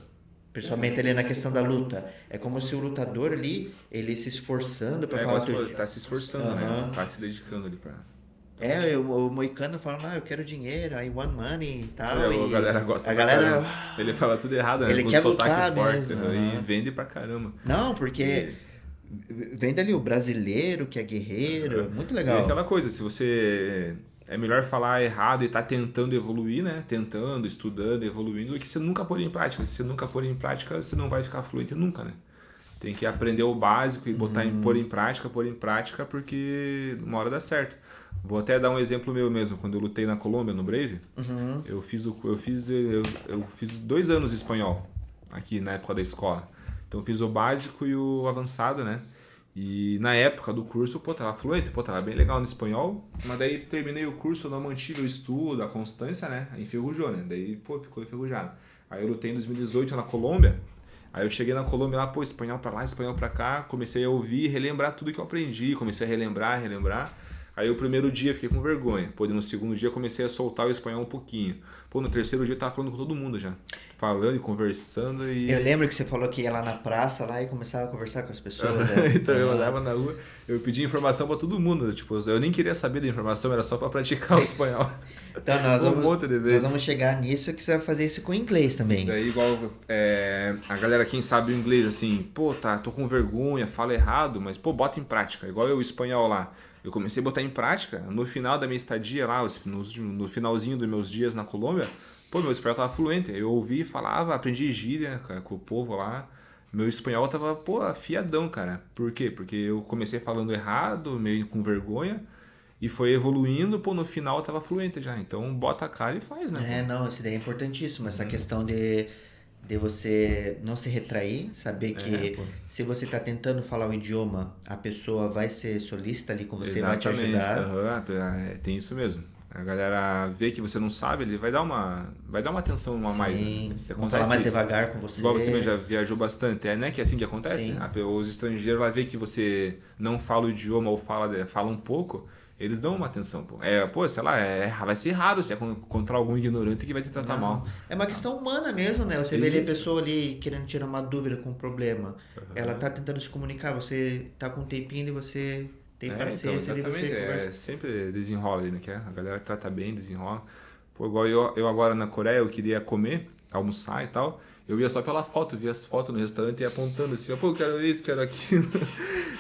principalmente ali na questão da luta. É como se o lutador ali, ele se esforçando para É, falar igual você falou, tá se esforçando, né? Aham. Tá se dedicando ali pra. O Moicano falando, eu quero dinheiro, I want money e tal. A E galera gosta a pra galera, caramba. Ele fala tudo errado, né? ele Com quer sotaque lutar forte, mesmo. né? E Aham. vende pra caramba. Não, porque E, vem dali o brasileiro que é guerreiro, é muito e é legal. aquela coisa, se você. É melhor falar errado e tá tentando evoluir, né? Tentando, estudando, evoluindo, do que você nunca pôr em prática. Se você nunca pôr em prática, você não vai ficar fluente nunca, né? Tem que aprender o básico e pôr em prática, porque uma hora dá certo. Vou até dar um exemplo meu mesmo. Quando eu lutei na Colômbia, no Brave, Uhum. eu fiz 2 anos de espanhol aqui na época da escola. Então eu fiz o básico e o avançado, né? E na época do curso, pô, tava fluente, pô, tava bem legal no espanhol. Mas daí terminei o curso, não mantive o estudo, a constância, né? Aí enferrujou, né? Daí, pô, ficou enferrujado. Aí eu lutei em 2018 na Colômbia. Aí eu cheguei na Colômbia lá, pô, espanhol pra lá, espanhol pra cá. Comecei a ouvir e relembrar tudo que eu aprendi. Comecei a relembrar. Aí o primeiro dia fiquei com vergonha. Pô, no segundo dia comecei a soltar o espanhol um pouquinho. Pô, no terceiro dia eu tava falando com todo mundo já. Falando e conversando Eu e... lembro que você falou que ia lá na praça lá e começava a conversar com as pessoas. Né? Então eu Aham. andava na rua, eu pedia informação pra todo mundo. Tipo, eu nem queria saber da informação, era só pra praticar o espanhol. Então nós Um vamos, monte de nós vezes. vamos chegar nisso que você vai fazer isso com o inglês também. Daí, igual a galera, quem sabe o inglês, assim, pô, tá, tô com vergonha, falo errado, mas, pô, bota em prática. Igual eu, o espanhol lá. Eu comecei a botar em prática. No final da minha estadia lá, no finalzinho dos meus dias na Colômbia, pô, meu espanhol tava fluente. Eu ouvi, falava, aprendi gíria, cara, com o povo lá. Meu espanhol tava, pô, afiadão, cara. Por quê? Porque eu comecei falando errado, meio com vergonha, e foi evoluindo, pô, no final tava fluente já. Então, bota a cara e faz, né, pô? Não, isso daí é importantíssimo. Essa questão de você não se retrair, saber É, que pô. se você está tentando falar o idioma, a pessoa vai ser solícita ali com você, vai te Exatamente, ajudar. aham, tem isso mesmo. A galera vê que você não sabe, ele vai dar uma atenção a mais, né? Sim, Se vão falar acontece mais isso. devagar com Igual você mesmo você. já viajou bastante, é, né? Que é assim que acontece. Sim. Os estrangeiros vai ver que você não fala o idioma ou fala um pouco, eles dão uma atenção, pô. É, pô, sei lá, vai ser raro você encontrar algum ignorante que vai te tratar Não, mal. é uma questão humana mesmo, né? Você vê ali a Isso. pessoa ali querendo tirar uma dúvida com um problema. Ela tá tentando se comunicar, você tá com um tempinho e você tem É, então, paciência ali, você exatamente. conversa. É, sempre desenrola ali, né? Que a galera trata bem, desenrola. Pô, igual eu agora na Coreia, eu queria comer, almoçar e tal. Eu ia só pela foto, via as fotos no restaurante e ia apontando assim, pô, eu quero isso, quero aquilo.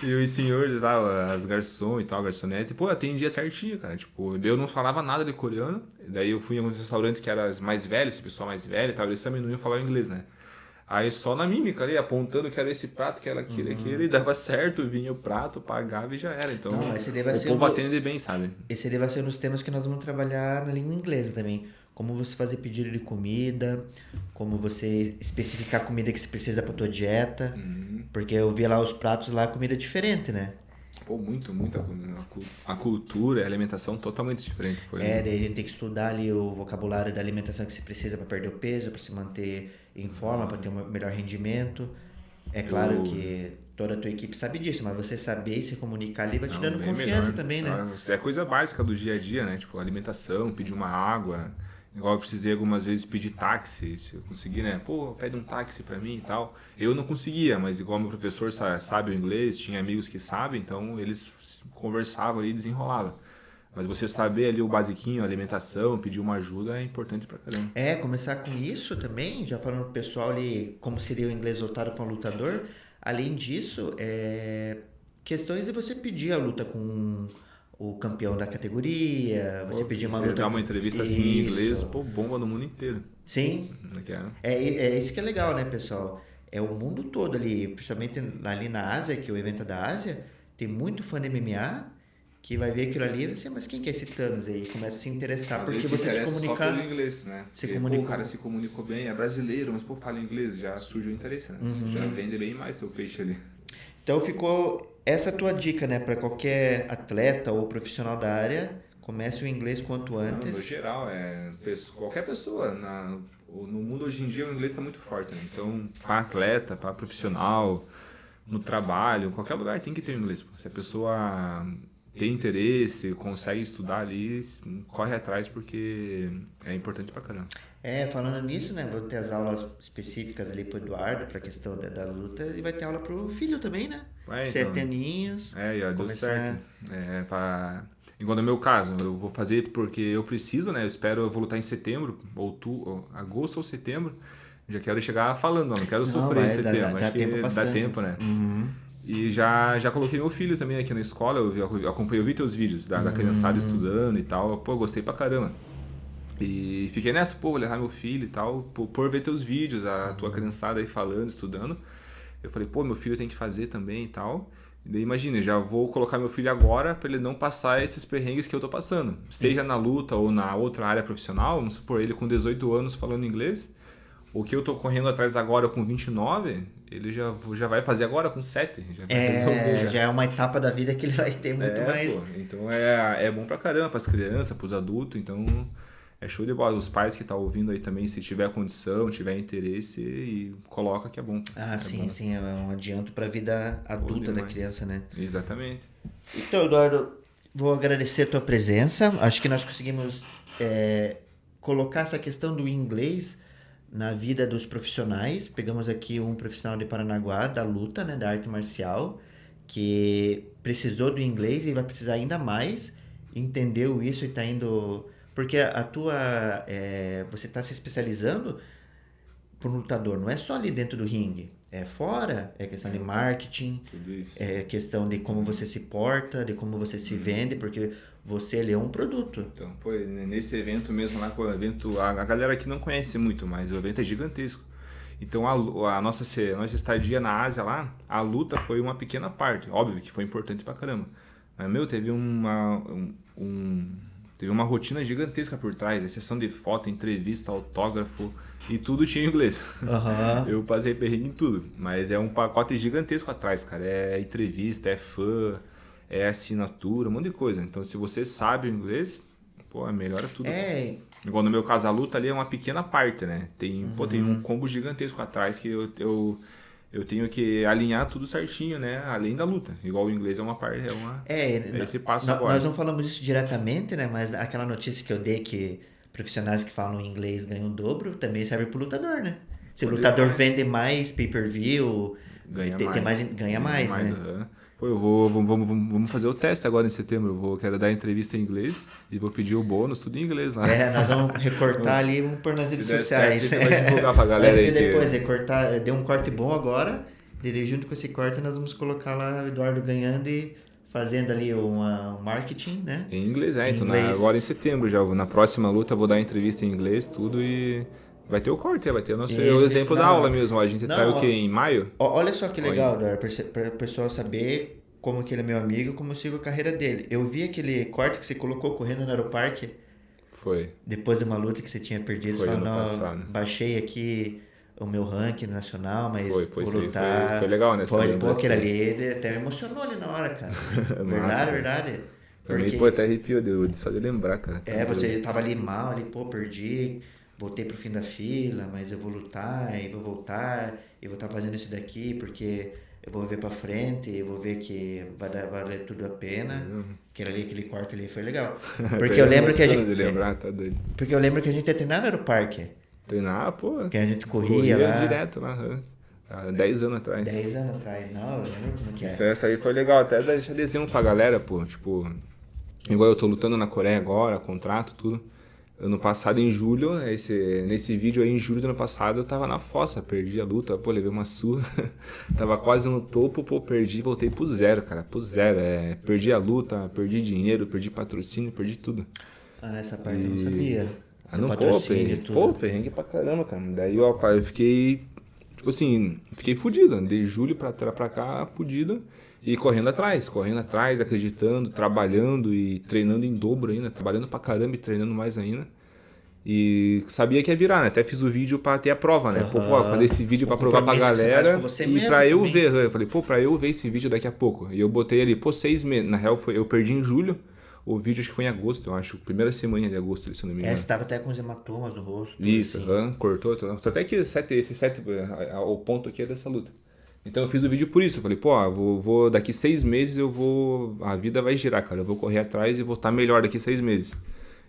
E os senhores lá, as garçons e tal, garçonete, pô, atendia certinho, cara. Tipo, eu não falava nada de coreano. Daí eu fui em alguns restaurantes que eram mais velhos, esse pessoal mais velho e tal, eles também não iam falar inglês, né? Aí só na mímica ali, apontando que era esse prato, que era aquele, e dava certo, vinha o prato, pagava e já era. Então, Não, esse daí vai o ser povo atende bem, sabe? esse daí vai ser um dos temas que nós vamos trabalhar na língua inglesa também. Como você fazer pedido de comida, como você especificar a comida que você precisa para tua dieta. Porque eu vi lá os pratos lá, comida diferente, né? Pô, muita a cultura, a alimentação totalmente diferente. Daí a gente tem que estudar ali o vocabulário da alimentação que você precisa para perder o peso, para se manter em forma, para ter um melhor rendimento. É claro Eu, que toda a tua equipe sabe disso, mas você saber e se comunicar ali vai te não, dando bem confiança melhor. também, né? É coisa básica do dia a dia, né? Tipo, alimentação, pedir uma água. Igual eu precisei algumas vezes pedir táxi, se eu conseguir, né? Pô, pede um táxi pra mim e tal. Eu não conseguia, mas igual meu professor sabe o inglês, tinha amigos que sabem, então eles conversavam ali e desenrolavam. Mas você saber ali o basiquinho, a alimentação, pedir uma ajuda é importante pra caramba. Começar com isso também, já falando pro pessoal ali como seria o inglês voltado para um lutador. Além disso, questões de você pedir a luta com o campeão da categoria, você Pô, pedir se uma você luta dá uma com... entrevista assim em inglês, Isso. pô, bomba no mundo inteiro. Sim, Né, que é? é isso que é legal, né, pessoal? É o mundo todo ali, principalmente ali na Ásia, que o evento é da Ásia, tem muito fã de MMA que vai ver aquilo ali e vai dizer, mas quem que é esse Thanos aí? E começa a se interessar, Às porque vezes você se interessa comunicar... só pelo inglês, né? Porque, comunicou. o cara se comunicou bem, é brasileiro, mas, fala inglês, já surge o interesse, né? Já vende bem mais teu peixe ali. Então ficou essa tua dica, né, para qualquer atleta ou profissional da área, comece o inglês quanto Não, antes. no geral, qualquer pessoa, no mundo hoje em dia o inglês está muito forte, né? Então, para atleta, para profissional, no trabalho, em qualquer lugar tem que ter o inglês. Se a pessoa tem interesse, consegue estudar ali, corre atrás porque é importante pra caramba. Falando nisso, né, vou ter as aulas específicas ali pro Eduardo, pra questão da luta, e vai ter aula pro filho também, né? Então, 7 aninhos. Deu certo. Igual no meu caso, eu vou fazer porque eu preciso, né? Eu vou lutar em setembro, agosto ou setembro. Já quero chegar falando, não quero sofrer em setembro. Dá Acho que tempo dá bastante. tempo, né? E já coloquei meu filho também aqui na escola, eu vi teus vídeos da criançada estudando e tal. Gostei pra caramba. E fiquei nessa, vou levar meu filho e tal, por ver teus vídeos, a tua criançada aí falando, estudando. Eu falei, meu filho tem que fazer também e tal. E daí imagina, já vou colocar meu filho agora para ele não passar esses perrengues que eu tô passando. Seja na luta ou na outra área profissional, vamos supor, ele com 18 anos falando inglês. O que eu tô correndo atrás agora com 29, ele já vai fazer agora com 7. Já vai resolver já é uma etapa da vida que ele vai ter muito mais. Então é bom pra caramba, pras crianças, pros adultos, então é show de bola. Os pais que estão ouvindo aí também, se tiver condição, tiver interesse, e coloca que é bom. Sim, é um adianto pra vida adulta da criança, né? Exatamente. Então, Eduardo, vou agradecer a tua presença. Acho que nós conseguimos colocar essa questão do inglês na vida dos profissionais. Pegamos aqui um profissional de Paranaguá, da luta, né, da arte marcial, que precisou do inglês e vai precisar ainda mais, entendeu isso e está indo... Porque você está se especializando para um lutador, não é só ali dentro do ringue, é fora, é questão de marketing, é questão de como você se porta, de como você se vende, porque ele é um produto. Então, nesse evento mesmo lá, a galera aqui não conhece muito, mas o evento é gigantesco. Então a nossa estadia na Ásia lá, a luta foi uma pequena parte, óbvio que foi importante pra caramba. Mas, teve uma rotina gigantesca por trás, sessão de foto, entrevista, autógrafo, e tudo tinha em inglês. Eu passei perrengue em tudo, mas é um pacote gigantesco atrás, cara. É entrevista, é fã, é assinatura, um monte de coisa. Então, se você sabe o inglês, melhora tudo. Igual no meu caso, a luta ali é uma pequena parte, né? Tem um combo gigantesco atrás que eu tenho que alinhar tudo certinho, né? Além da luta. Igual o inglês é uma parte, esse passo agora. Nós não falamos isso diretamente, né? Mas aquela notícia que eu dei que profissionais que falam inglês ganham o dobro, também serve pro lutador, né? Se o lutador vende mais pay-per-view, ganha mais, né? Vamos fazer o teste agora em setembro. Quero dar entrevista em inglês e vou pedir o bônus, tudo em inglês lá. Nós vamos recortar ali e vamos pôr nas redes sociais. Certo, vai divulgar pra galera aí. Depois recortar, deu um corte bom agora, e junto com esse corte nós vamos colocar lá o Eduardo ganhando e fazendo ali um marketing, né? Em inglês, então agora em setembro já. Na próxima luta eu vou dar entrevista em inglês, tudo, e vai ter o corte, vai ter o exemplo da aula mesmo. A gente tá em maio? Olha só que legal, Eduardo, para o pessoal saber como que ele é meu amigo, como eu sigo a carreira dele. Eu vi aquele corte que você colocou correndo no aeroparque. Foi. Depois de uma luta que você tinha perdido. Foi ano passado. Baixei aqui o meu ranking nacional, mas vou lutar... Foi legal, né? Aquele ali até me emocionou ali na hora, cara. Verdade. Porque... até arrepiou só de lembrar, cara. Você tava ali mal, perdi... Voltei pro fim da fila, mas eu vou lutar e vou voltar e vou estar fazendo isso daqui porque eu vou ver pra frente e vou ver que vai valer tudo a pena. Aquele corte ali foi legal. Porque eu lembro que a gente... tá doido. Porque eu lembro que a gente ia treinar no aeroparque. Treinar, que a gente corria lá. Direto lá. Há 10 anos atrás. 10 anos atrás, não, eu lembro como que é. Essa aí foi legal, até deixar desenho pra galera, igual eu tô lutando na Coreia agora, contrato, tudo. Ano passado, em julho, nesse vídeo aí, em julho do ano passado, eu tava na fossa, perdi a luta, levei uma surra, tava quase no topo, perdi, voltei pro zero, cara, perdi a luta, perdi dinheiro, perdi patrocínio, perdi tudo. Essa parte eu não sabia. Perrengue pra caramba, cara. Daí, eu fiquei, fiquei fudido, de julho pra cá, fudido. E correndo atrás, acreditando, trabalhando e treinando em dobro ainda, trabalhando pra caramba e treinando mais ainda. E sabia que ia virar, né? Até fiz o vídeo pra ter a prova, né? Pô, eu falei esse vídeo O pra provar pra compromisso que você faz com galera você e mesmo pra eu também. ver. Eu falei, pô, pra eu ver esse vídeo daqui a pouco. E eu botei ali, pô, 6 meses. Na real, eu perdi em julho. O vídeo acho que foi em agosto, eu acho. Primeira semana de agosto, se eu não me engano. Você tava até com os hematomas no rosto. Tudo Isso, assim. cortou. Tô até aqui, esse 7, o ponto aqui é dessa luta. Então eu fiz o vídeo por isso. Eu falei, pô, daqui 6 meses a vida vai girar, cara. Eu vou correr atrás e vou estar melhor daqui 6 meses.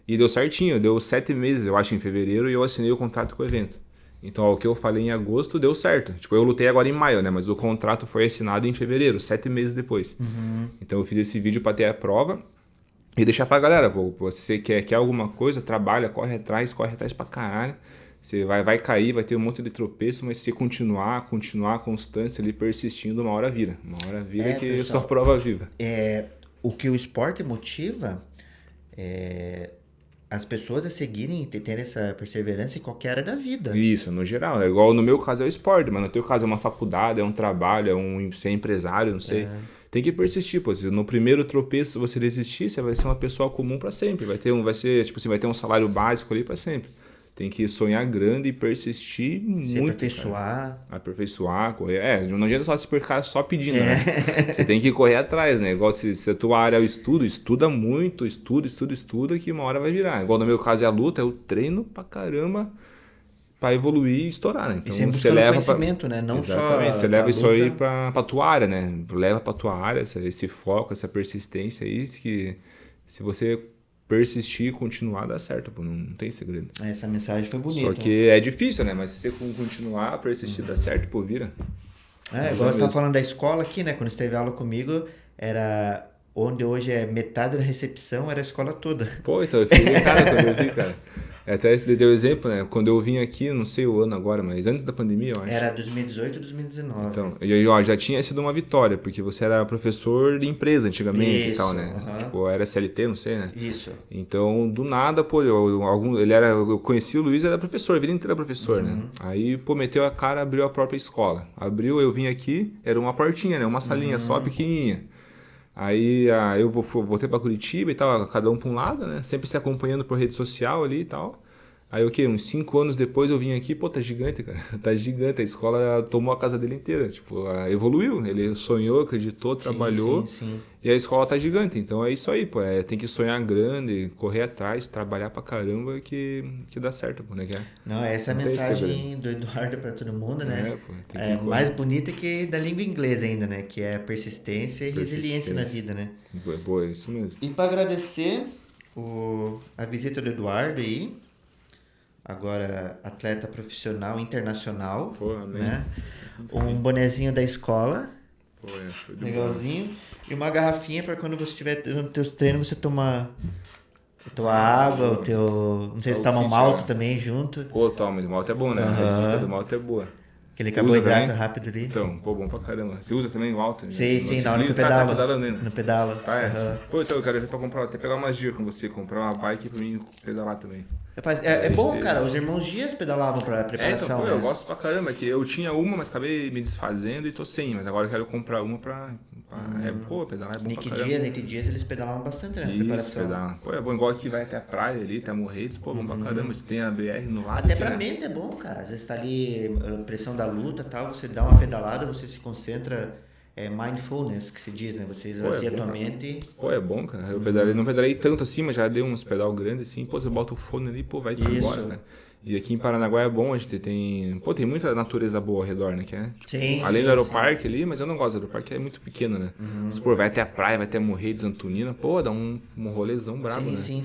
E deu certinho, deu 7 meses, eu acho, em fevereiro, e eu assinei o contrato com o evento. Então, ó, o que eu falei em agosto deu certo. Tipo, eu lutei agora em maio, né? Mas o contrato foi assinado em fevereiro, 7 meses depois. Então eu fiz esse vídeo pra ter a prova e deixar pra galera, pô, você quer alguma coisa, trabalha, corre atrás pra caralho. Você vai cair, vai ter um monte de tropeço, mas se continuar a constância ali, persistindo, uma hora vira. Uma hora vira que eu sou Pessoal, prova viva. o que o esporte motiva é as pessoas a seguirem e terem essa perseverança em qualquer área da vida. Isso, no geral. É igual no meu caso é o esporte, mas no teu caso é uma faculdade, é um trabalho, ser empresário, não sei. Tem que persistir, pô. Se no primeiro tropeço você desistir, você vai ser uma pessoa comum pra sempre. Vai ter um salário básico ali pra sempre. Tem que sonhar grande e persistir Se muito, aperfeiçoar. cara. Aperfeiçoar, correr. Não adianta só se ficar só pedindo, né? Você tem que correr atrás, né? Igual se a tua área é o estudo, estuda muito, estuda, que uma hora vai virar. Igual no meu caso é a luta, eu treino pra caramba pra evoluir e estourar, né? E Então sempre você buscando leva pra... conhecimento, né? Não Exatamente, só você da leva isso aí luta. pra tua área, né? Leva pra tua área esse foco, essa persistência aí, que se você persistir e continuar, dá certo, pô, não tem segredo. Essa mensagem foi Só bonita. que é difícil, né? Mas se você continuar, persistir, dá certo, pô, vira. Igual você estava falando da escola aqui, né? Quando você teve aula comigo, era onde hoje é metade da recepção, era a escola toda. Pô, então eu fiquei de cara quando eu vi, cara. Até esse deu exemplo, né? Quando eu vim aqui, não sei o ano agora, mas antes da pandemia, eu acho. Era 2018 2019. Então, e aí, ó, já tinha sido uma vitória, porque você era professor de empresa antigamente e tal, né? Tipo, era SLT, não sei, né? Isso. Então, do nada, pô, eu conheci o Luiz, era professor, a vida inteira era professor, né? Aí, pô, meteu a cara, abriu a própria escola. Abriu, eu vim aqui, era uma portinha, né? Uma salinha só, pequenininha. Aí eu voltei pra Curitiba e tal, cada um pra um lado, né? Sempre se acompanhando por rede social ali e tal. Aí o quê? Uns 5 anos depois eu vim aqui, pô, tá gigante, cara. Tá gigante. A escola tomou a casa dele inteira. Tipo, evoluiu. Ele sonhou, acreditou, trabalhou. Sim. E a escola tá gigante. Então é isso aí, pô. Tem que sonhar grande, correr atrás, trabalhar pra caramba que dá certo, pô, né? Não, essa é a Não tem mensagem do Eduardo pra todo mundo, né? Pô, tem que Mais bonita que da língua inglesa ainda, né? Que é persistência e resiliência na vida, né? Boa, é isso mesmo. E para agradecer a visita do Eduardo aí, agora atleta profissional internacional, Pô, amém. né? Um bonezinho da escola, Pô, show de bola. legalzinho, e uma garrafinha para quando você estiver nos teus treinos você tomar a tua água, o teu, não sei se toma um malto também junto, Pô, toma, o malto é bom, né? A dica do malto é boa. aquele Você usa carboidrato também? rápido ali. Então, pô, bom pra caramba. Você usa também o alto? Sim, na hora que eu Tá pedalo. pedalando ainda? No pedalo. Tá, é. Pô, então eu quero ver pra comprar, até pegar umas dicas com você, comprar uma bike pra mim pedalar também. Rapaz, é bom, cara. Os irmãos Dias pedalavam pra preparação, Então, pô, né? eu gosto pra caramba, que eu tinha uma, mas acabei me desfazendo e tô sem, mas agora eu quero comprar uma pra pô, pedalar é bom pra caramba. Nick Dias, eles pedalavam bastante, né? Na Isso, preparação. pedalar. Pô, é bom, igual que vai até a praia ali, até Morretes, pô, bom pra caramba, tem a BR no lado. Até aqui, pra né? mente é bom, cara. Às vezes tá ali, pressão da luta e tal, você dá uma pedalada, você se concentra, mindfulness, que se diz, né? Você esvazia a tua mente. Pô, é bom, cara. Eu não pedalei tanto assim, mas já dei uns pedal grandes assim. Pô, você bota o fone ali, pô, vai-se embora, né? E aqui em Paranaguá é bom, a gente tem... Pô, tem muita natureza boa ao redor, né? Que é, tipo, Sim, além sim, do aeroparque ali, mas eu não gosto do aeroparque, é muito pequeno, né? Se pô, vai até a praia, vai até Morretes, Antonina, pô, dá um rolezão brabo, né? Sim.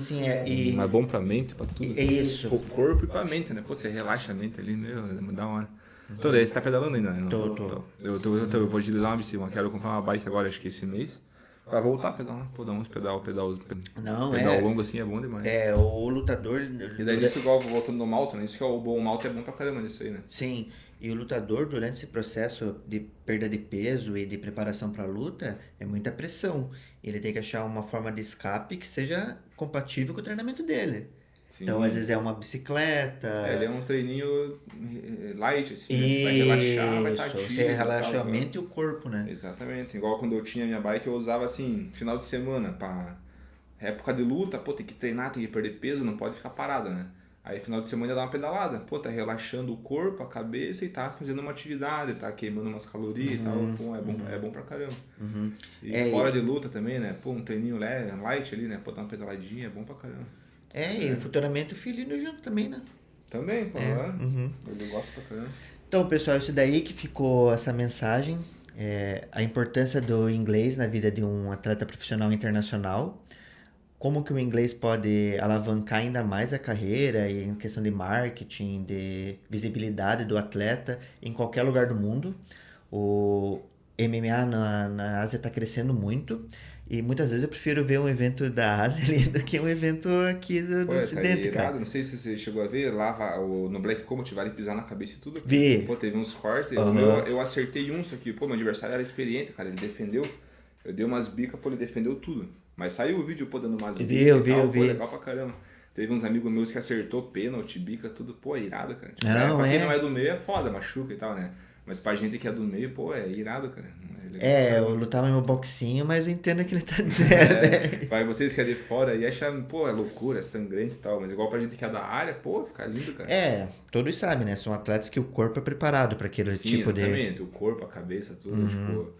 Mas é bom pra mente, pra tudo. É isso. Pro corpo e pra mente, né? Pô, você relaxa a mente ali, meu, é da hora. Então, daí você tá pedalando ainda, né? Tô. Eu vou utilizar uma bicicleta, quero comprar uma bike agora, acho que esse mês. Pra voltar a pedalar, pô, dar uns pedal longo assim é bom demais. O lutador... E daí isso igual voltando no malto, né? Isso que é o bom malto é bom pra caramba nisso aí, né? Sim, e o lutador, durante esse processo de perda de peso e de preparação para a luta, é muita pressão. Ele tem que achar uma forma de escape que seja compatível com o treinamento dele. Sim. Então, às vezes é uma bicicleta. Ele é um treininho light, assim, né? Você vai relaxar, vai estar Isso, ativo. você e relaxa tal, a né? mente e o corpo, né? Exatamente. Igual quando eu tinha minha bike, eu usava assim, final de semana, pra época de luta, pô, tem que treinar, tem que perder peso, não pode ficar parado, né? Aí final de semana ia dar uma pedalada, pô, tá relaxando o corpo, a cabeça e tá fazendo uma atividade, tá queimando umas calorias e tal, pô, é bom pra caramba. E fora de luta também, né? Pô, um treininho leve, light ali, né? Pô, dar uma pedaladinha, é bom pra caramba. E futuramente o filho indo junto também, né? Também, pô, eu gosto pra caramba. Então, pessoal, isso daí que ficou essa mensagem. A importância do inglês na vida de um atleta profissional internacional. Como que o inglês pode alavancar ainda mais a carreira e em questão de marketing, de visibilidade do atleta em qualquer lugar do mundo. O MMA na Ásia está crescendo muito e muitas vezes eu prefiro ver um evento da Ásia ali do que um evento aqui do Pô, tá Ocidente, irado, cara. não sei se você chegou a ver, lá no Black Combat vale pisar na cabeça e tudo. Vi. Pô, teve uns cortes, o meu, Aham. eu acertei um, só que, pô, meu adversário era experiente, cara, ele defendeu, eu dei umas bicas, pô, ele defendeu tudo. Mas saiu o vídeo, pô, dando umas bicas Eu e vi, tal, eu pô, vi. legal pra caramba. Teve uns amigos meus que acertou pênalti, bica, tudo, pô, é irado, cara. Tipo, Não, pra quem não é. é do meio é foda, machuca e tal, né? Mas pra gente que é do meio, pô, é irado, cara. É legal pra Eu caramba. lutava meu boxinho, mas eu entendo o que ele tá dizendo, né? Vai vocês que é de fora e acham, pô, é loucura, é sangrante e tal, mas igual pra gente que é da área, pô, fica lindo, cara. Todos sabem, né? São atletas que o corpo é preparado para aquele Sim, tipo de. exatamente. O corpo, a cabeça, tudo, tipo,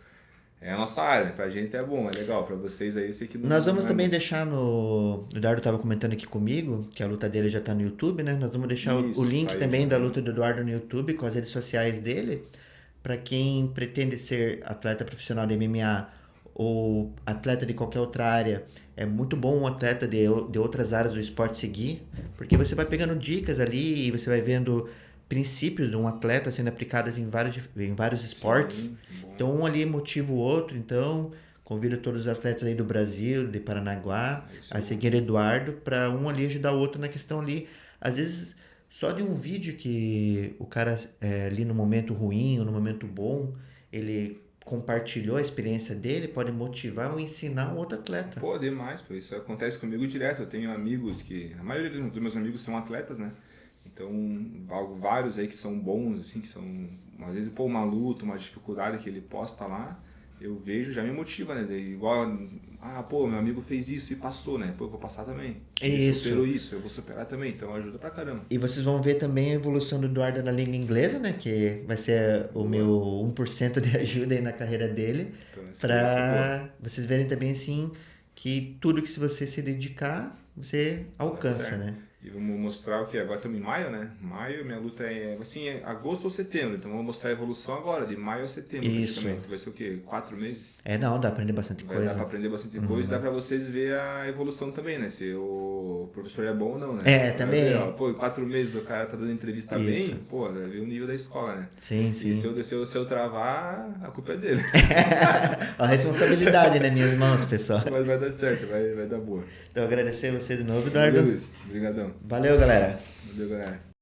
é a nossa área. Pra gente é bom, é legal. Pra vocês aí eu sei que não, Nós vamos não é também muito. deixar no. O Eduardo estava comentando aqui comigo, que a luta dele já tá no YouTube, né? Nós vamos deixar o Isso, link saiu já. também da luta do Eduardo no YouTube, com as redes sociais dele, para quem pretende ser atleta profissional de MMA ou atleta de qualquer outra área. É muito bom um atleta de outras áreas do esporte seguir, porque você vai pegando dicas ali e você vai vendo princípios de um atleta sendo aplicados em vários esportes. Sim, bom. Então, um ali motiva o outro. Então, convido todos os atletas aí do Brasil, de Paranaguá, Isso a é bom. seguir o Eduardo, para um ali ajudar o outro na questão ali. Às vezes, só de um vídeo que o cara, ali no momento ruim ou no momento bom, ele compartilhou a experiência dele, pode motivar ou ensinar um outro atleta. Pô, demais, pô. Isso acontece comigo direto. Eu tenho amigos que. A maioria dos meus amigos são atletas, né? Então, vários aí que são bons, assim, que são. Às vezes, pô, uma luta, uma dificuldade que ele posta lá, eu vejo, já me motiva, né? Igual, pô, meu amigo fez isso e passou, né? Pô, eu vou passar também. Ele Isso. superou isso, eu vou superar também. Então, ajuda pra caramba. E vocês vão ver também a evolução do Eduardo na língua inglesa, né? Que vai ser o meu 1% de ajuda aí na carreira dele. Então, isso aí vai ser boa. Pra vocês verem também, assim, que tudo que se você se dedicar, você alcança, certo. né? E vamos mostrar o que? Agora estamos em maio, né? Maio, minha luta é assim, é agosto ou setembro. Então vamos mostrar a evolução agora, de maio a setembro Isso. praticamente. Vai ser o quê? 4 meses? Não, dá pra aprender bastante Vai dar coisa. pra aprender bastante coisa e dá pra vocês ver a evolução também, né? Se o professor é bom ou não, né? Vai também. ver, ó, pô, em 4 meses o cara tá dando entrevista Isso. bem, pô, vai ver o nível da escola, né? Sim, E sim. se eu travar, a culpa é dele. A responsabilidade nas minhas mãos, pessoal. Mas vai dar certo, vai dar boa. Então, agradecer você de novo, Eduardo. Valeu, Luiz. Obrigadão. Valeu, galera. Valeu, galera.